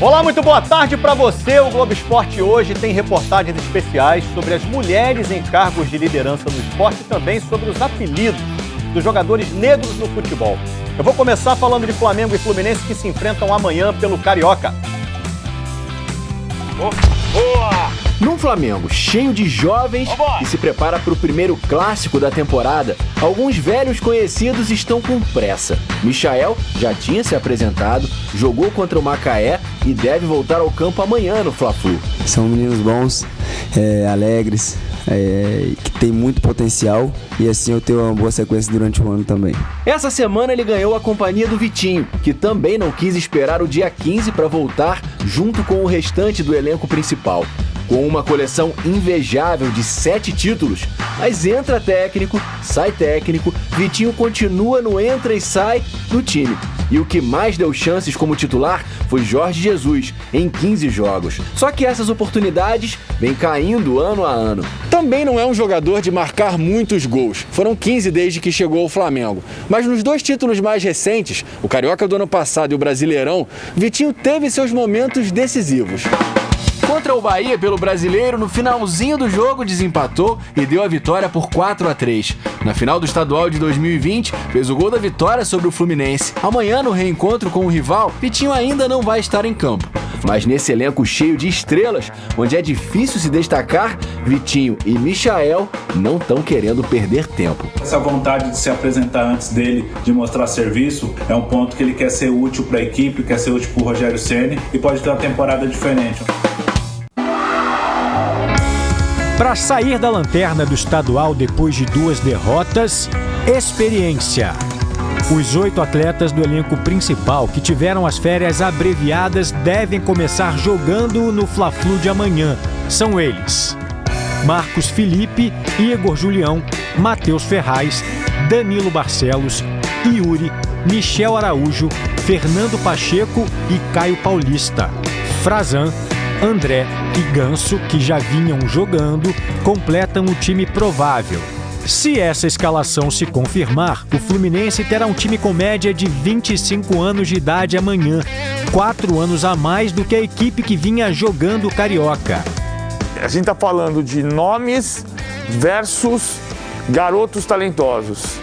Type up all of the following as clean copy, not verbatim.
Olá, muito boa tarde para você. O Globo Esporte hoje tem reportagens especiais sobre as mulheres em cargos de liderança no esporte e também sobre os apelidos dos jogadores negros no futebol. Eu vou começar falando de Flamengo e Fluminense que se enfrentam amanhã pelo Carioca. Boa! Num Flamengo cheio de jovens que se prepara para o primeiro clássico da temporada, alguns velhos conhecidos estão com pressa. Michael já tinha se apresentado, jogou contra o Macaé e deve voltar ao campo amanhã no Fla-Flu. São meninos bons, alegres, que tem muito potencial e assim eu tenho uma boa sequência durante o ano também. Essa semana ele ganhou a companhia do Vitinho, que também não quis esperar o dia 15 para voltar junto com o restante do elenco principal. Com uma coleção invejável de 7 títulos, mas entra técnico, sai técnico, Vitinho continua no entra e sai do time. E o que mais deu chances como titular foi Jorge Jesus, em 15 jogos. Só que essas oportunidades vêm caindo ano a ano. Também não é um jogador de marcar muitos gols. Foram 15 desde que chegou ao Flamengo. Mas nos 2 títulos mais recentes, o Carioca do ano passado e o Brasileirão, Vitinho teve seus momentos decisivos. Contra o Bahia pelo Brasileiro, no finalzinho do jogo desempatou e deu a vitória por 4-3. Na final do estadual de 2020, fez o gol da vitória sobre o Fluminense. Amanhã, no reencontro com o rival, Vitinho ainda não vai estar em campo. Mas nesse elenco cheio de estrelas, onde é difícil se destacar, Vitinho e Michael não estão querendo perder tempo. Essa vontade de se apresentar antes dele, de mostrar serviço, é um ponto que ele quer ser útil para a equipe, quer ser útil para o Rogério Ceni e pode ter uma temporada diferente. Para sair da lanterna do estadual depois de 2 derrotas, experiência. Os 8 atletas do elenco principal que tiveram as férias abreviadas devem começar jogando no Fla-Flu de amanhã. São eles: Marcos Felipe, Igor Julião, Matheus Ferraz, Danilo Barcelos, Yuri, Michel Araújo, Fernando Pacheco e Caio Paulista. Frazan, André e Ganso, que já vinham jogando, completam o time provável. Se essa escalação se confirmar, o Fluminense terá um time com média de 25 anos de idade amanhã, 4 anos a mais do que a equipe que vinha jogando o Carioca. A gente está falando de nomes versus garotos talentosos.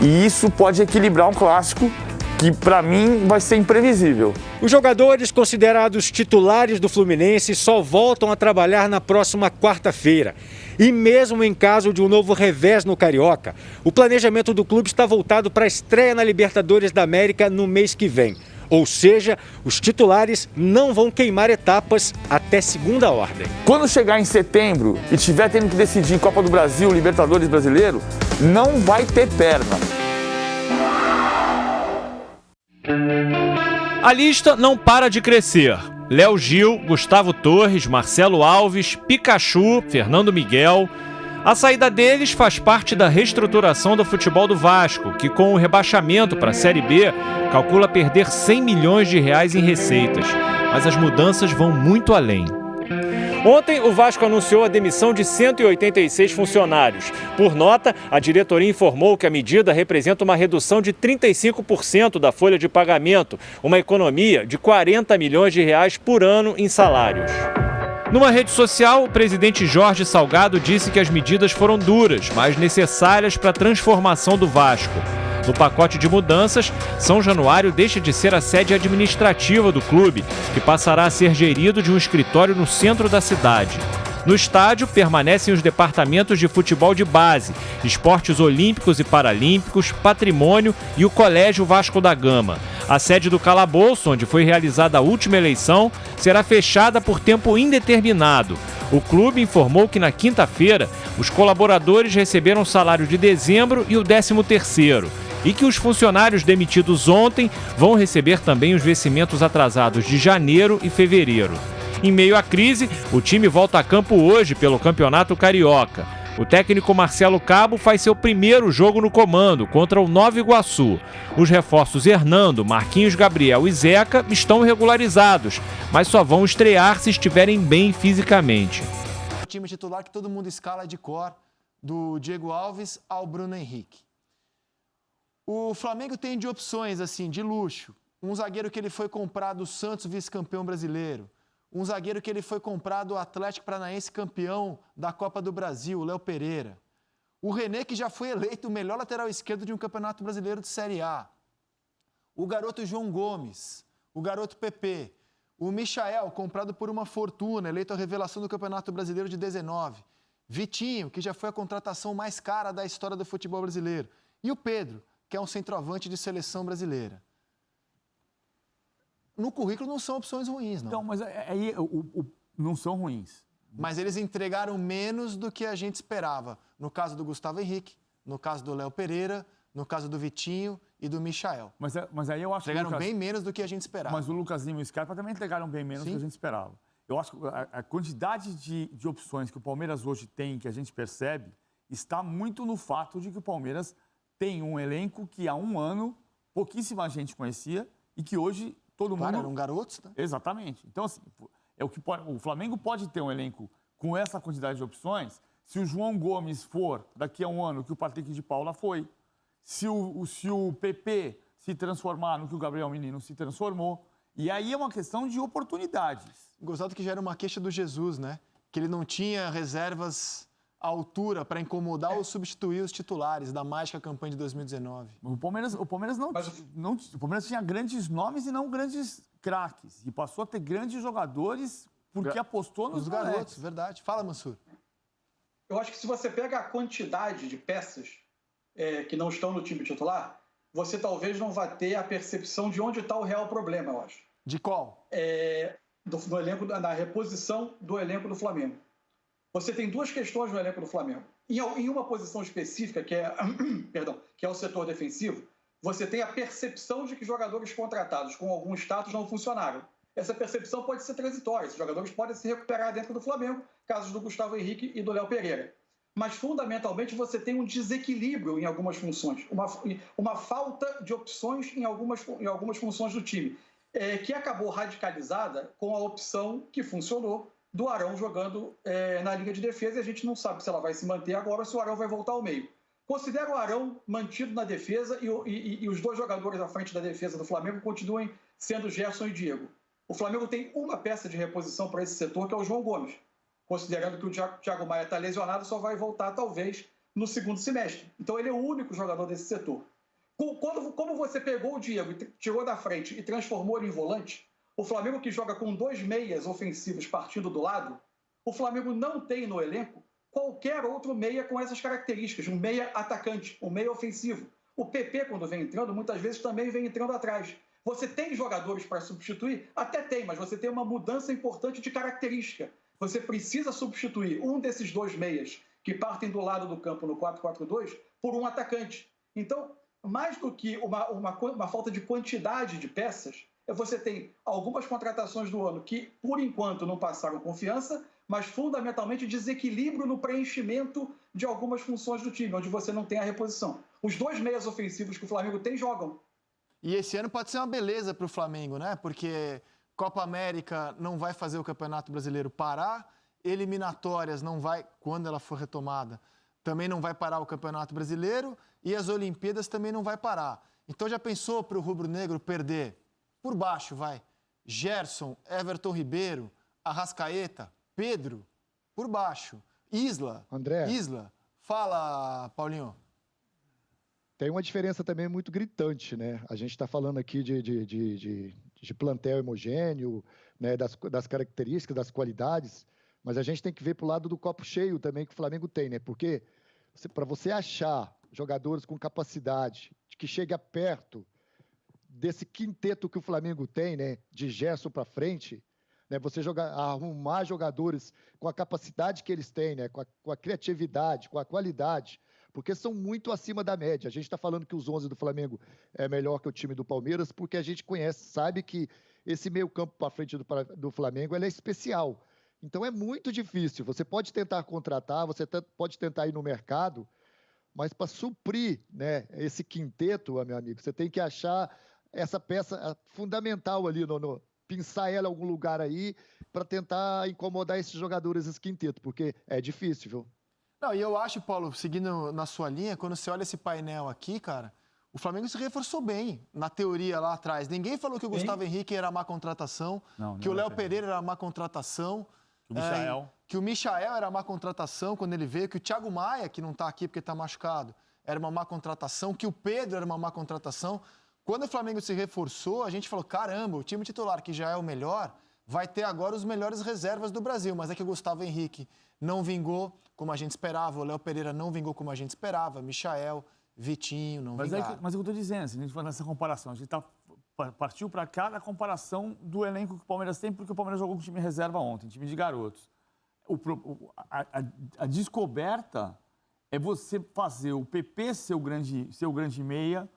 E isso pode equilibrar um clássico que, para mim, vai ser imprevisível. Os jogadores considerados titulares do Fluminense só voltam a trabalhar na próxima quarta-feira. E mesmo em caso de um novo revés no Carioca, o planejamento do clube está voltado para a estreia na Libertadores da América no mês que vem. Ou seja, os titulares não vão queimar etapas até segunda ordem. Quando chegar em setembro e tiver tendo que decidir Copa do Brasil, Libertadores Brasileiro, não vai ter perna. A lista não para de crescer. Léo Gil, Gustavo Torres, Marcelo Alves, Pikachu, Fernando Miguel. A saída deles faz parte da reestruturação do futebol do Vasco, que com o rebaixamento para a Série B, calcula perder 100 milhões de reais em receitas. Mas as mudanças vão muito além. Ontem, o Vasco anunciou a demissão de 186 funcionários. Por nota, a diretoria informou que a medida representa uma redução de 35% da folha de pagamento, uma economia de 40 milhões de reais por ano em salários. Numa rede social, o presidente Jorge Salgado disse que as medidas foram duras, mas necessárias para a transformação do Vasco. No pacote de mudanças, São Januário deixa de ser a sede administrativa do clube, que passará a ser gerido de um escritório no centro da cidade. No estádio, permanecem os departamentos de futebol de base, esportes olímpicos e paralímpicos, patrimônio e o Colégio Vasco da Gama. A sede do Calabouço, onde foi realizada a última eleição, será fechada por tempo indeterminado. O clube informou que na quinta-feira, os colaboradores receberam o salário de dezembro e o 13º. E que os funcionários demitidos ontem vão receber também os vencimentos atrasados de janeiro e fevereiro. Em meio à crise, o time volta a campo hoje pelo Campeonato Carioca. O técnico Marcelo Cabo faz seu primeiro jogo no comando contra o Nova Iguaçu. Os reforços Hernando, Marquinhos Gabriel e Zeca estão regularizados, mas só vão estrear se estiverem bem fisicamente. O time titular que todo mundo escala de cor, do Diego Alves ao Bruno Henrique. O Flamengo tem de opções assim de luxo. Um zagueiro que ele foi comprar do Santos, vice-campeão brasileiro. Um zagueiro que ele foi comprar do Atlético Paranaense, campeão da Copa do Brasil, o Léo Pereira. O René, que já foi eleito o melhor lateral esquerdo de um campeonato brasileiro de Série A. O garoto João Gomes. O garoto Pepe. O Michael, comprado por uma fortuna, eleito a revelação do Campeonato Brasileiro de 19. Vitinho, que já foi a contratação mais cara da história do futebol brasileiro. E o Pedro, que é um centroavante de seleção brasileira. No currículo não são opções ruins, não. Então, mas aí não são ruins. Mas eles entregaram menos do que a gente esperava. No caso do Gustavo Henrique, no caso do Léo Pereira, no caso do Vitinho e do Michael. Mas aí eu acho entregaram que bem menos do que a gente esperava. Mas o Lucas Lima e o Scarpa também entregaram bem menos do que a gente esperava. Eu acho que a quantidade de opções que o Palmeiras hoje tem, que a gente percebe, está muito no fato de que o Palmeiras tem um elenco que há um ano pouquíssima gente conhecia e que hoje todo mundo... eram garotos, né? Exatamente. Então, assim, o Flamengo pode ter um elenco com essa quantidade de opções se o João Gomes for daqui a um ano que o Patrick de Paula foi, se o PP se transformar no que o Gabriel Menino se transformou. E aí é uma questão de oportunidades. Gostado que já era uma queixa do Jesus, né? Que ele não tinha reservas à altura para incomodar ou substituir os titulares da mágica campanha de 2019. O Palmeiras tinha grandes nomes e não grandes craques. E passou a ter grandes jogadores porque apostou nos garotos. Verdade. Fala, Mansur. Eu acho que se você pega a quantidade de peças que não estão no time titular, você talvez não vá ter a percepção de onde está o real problema, eu acho. De qual? Do elenco, na reposição do elenco do Flamengo. Você tem duas questões no elenco do Flamengo. Em uma posição específica, que é o setor defensivo, você tem a percepção de que jogadores contratados com algum status não funcionaram. Essa percepção pode ser transitória. Esses jogadores podem se recuperar dentro do Flamengo, casos do Gustavo Henrique e do Léo Pereira. Mas, fundamentalmente, você tem um desequilíbrio em algumas funções, uma falta de opções em algumas funções do time, que acabou radicalizada com a opção que funcionou do Arão jogando na linha de defesa, e a gente não sabe se ela vai se manter agora ou se o Arão vai voltar ao meio. Considero o Arão mantido na defesa e os dois jogadores à frente da defesa do Flamengo continuem sendo Gerson e Diego. O Flamengo tem uma peça de reposição para esse setor, que é o João Gomes. Considerando que o Thiago Maia está lesionado, só vai voltar, talvez, no segundo semestre. Então, ele é o único jogador desse setor. Como você pegou o Diego e tirou da frente e transformou ele em volante, o Flamengo, que joga com dois meias ofensivos partindo do lado, o Flamengo não tem no elenco qualquer outro meia com essas características, um meia atacante, um meia ofensivo. O PP, quando vem entrando, muitas vezes também vem entrando atrás. Você tem jogadores para substituir? Até tem, mas você tem uma mudança importante de característica. Você precisa substituir um desses dois meias que partem do lado do campo no 4-4-2 por um atacante. Então, mais do que uma falta de quantidade de peças, você tem algumas contratações do ano que, por enquanto, não passaram confiança, mas, fundamentalmente, desequilíbrio no preenchimento de algumas funções do time, onde você não tem a reposição. Os dois meias ofensivos que o Flamengo tem jogam. E esse ano pode ser uma beleza para o Flamengo, né? Porque Copa América não vai fazer o Campeonato Brasileiro parar, eliminatórias não vai, quando ela for retomada, também não vai parar o Campeonato Brasileiro e as Olimpíadas também não vai parar. Então já pensou para o rubro-negro perder por baixo, vai, Gerson, Everton Ribeiro, Arrascaeta, Pedro, por baixo, Isla, fala, Paulinho. Tem uma diferença também muito gritante, né? A gente está falando aqui de plantel homogêneo, né? das características, das qualidades, mas a gente tem que ver para o lado do copo cheio também que o Flamengo tem, né? Porque para você achar jogadores com capacidade, que chegue perto desse quinteto que o Flamengo tem, né? De Gerson para frente, né? Você arrumar jogadores com a capacidade que eles têm, né? Com a criatividade, com a qualidade, porque são muito acima da média. A gente está falando que os 11 do Flamengo é melhor que o time do Palmeiras, porque a gente conhece, sabe que esse meio campo para frente do Flamengo ele é especial. Então é muito difícil. Você pode tentar contratar, você pode tentar ir no mercado, mas para suprir, né, esse quinteto, meu amigo, você tem que achar essa peça fundamental ali, pinçar ela em algum lugar aí para tentar incomodar esses jogadores, esse quinteto, porque é difícil, viu? Não, e eu acho, Paulo, seguindo na sua linha, quando você olha esse painel aqui, cara, O Flamengo se reforçou bem, na teoria lá atrás. Ninguém falou que o Gustavo Henrique era má contratação, que o Léo Pereira era má contratação. Que o Michael era má contratação quando ele veio, que o Thiago Maia, que não está aqui porque está machucado, era uma má contratação, que o Pedro era uma má contratação. Quando o Flamengo se reforçou, a gente falou, caramba, o time titular, que já é o melhor, vai ter agora os melhores reservas do Brasil. Mas é que o Gustavo Henrique não vingou como a gente esperava, o Léo Pereira não vingou como a gente esperava, Michael, Vitinho, não vingaram. Mas é o que eu estou dizendo, se a gente for nessa comparação, a gente partiu para cada comparação do elenco que o Palmeiras tem, porque o Palmeiras jogou com time reserva ontem, time de garotos. A descoberta é você fazer o PP ser o grande meia,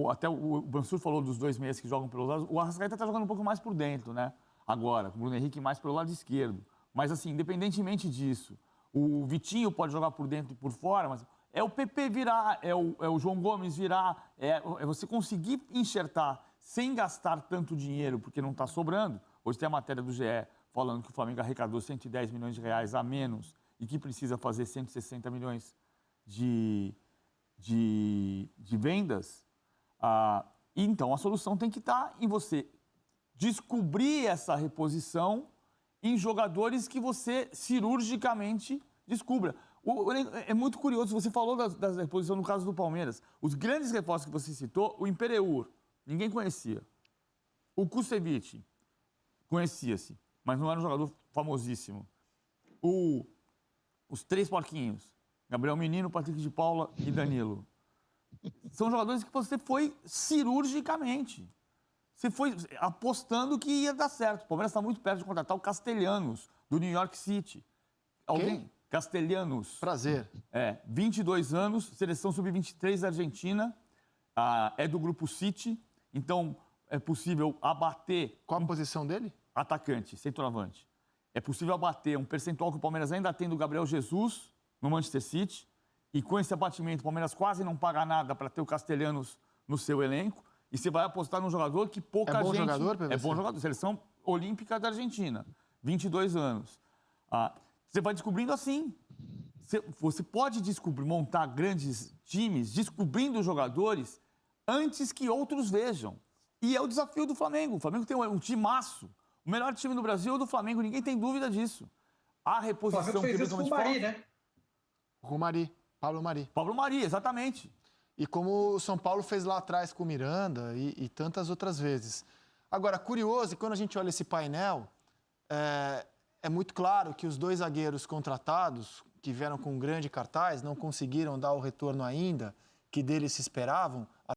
até o Mansur falou dos 2 meias que jogam pelos lados, o Arrascaeta está jogando um pouco mais por dentro, né? Agora, o Bruno Henrique mais pelo lado esquerdo. Mas assim, independentemente disso, o Vitinho pode jogar por dentro e por fora, mas é o PP virar, é o João Gomes virar, é você conseguir enxertar sem gastar tanto dinheiro, porque não está sobrando. Hoje tem a matéria do GE falando que o Flamengo arrecadou 110 milhões de reais a menos e que precisa fazer 160 milhões de vendas. Então, a solução tem que estar em você descobrir essa reposição em jogadores que você cirurgicamente descubra. É muito curioso, você falou da reposição no caso do Palmeiras. Os grandes reforços que você citou, o Impereur, ninguém conhecia. O Kusevich, conhecia-se, mas não era um jogador famosíssimo. Os 3 porquinhos, Gabriel Menino, Patrick de Paula e Danilo. São jogadores que você foi cirurgicamente. Você foi apostando que ia dar certo. O Palmeiras está muito perto de contratar o Castellanos, do New York City. Quem? Castellanos. Prazer. 22 anos, seleção sub-23 da Argentina, é do grupo City, então é possível abater... Qual a posição dele? Atacante, centroavante. É possível abater um percentual que o Palmeiras ainda tem do Gabriel Jesus no Manchester City, e com esse abatimento o Palmeiras quase não paga nada para ter o Castellanos no seu elenco, e você vai apostar num jogador que pouca gente... É bom jogador, PVC? É bom jogador, seleção olímpica da Argentina, 22 anos. Você vai descobrindo assim. Você pode montar grandes times descobrindo jogadores antes que outros vejam. E é o desafio do Flamengo. O Flamengo tem um timaço. O melhor time do Brasil é o do Flamengo, ninguém tem dúvida disso. A reposição... O Flamengo fez isso com o Mari, né? Com o Mari, Pablo Mari. Pablo Mari, exatamente. E como o São Paulo fez lá atrás com o Miranda e tantas outras vezes. Agora, curioso, quando a gente olha esse painel, é muito claro que os 2 zagueiros contratados, que vieram com um grande cartaz, não conseguiram dar o retorno ainda que deles se esperavam.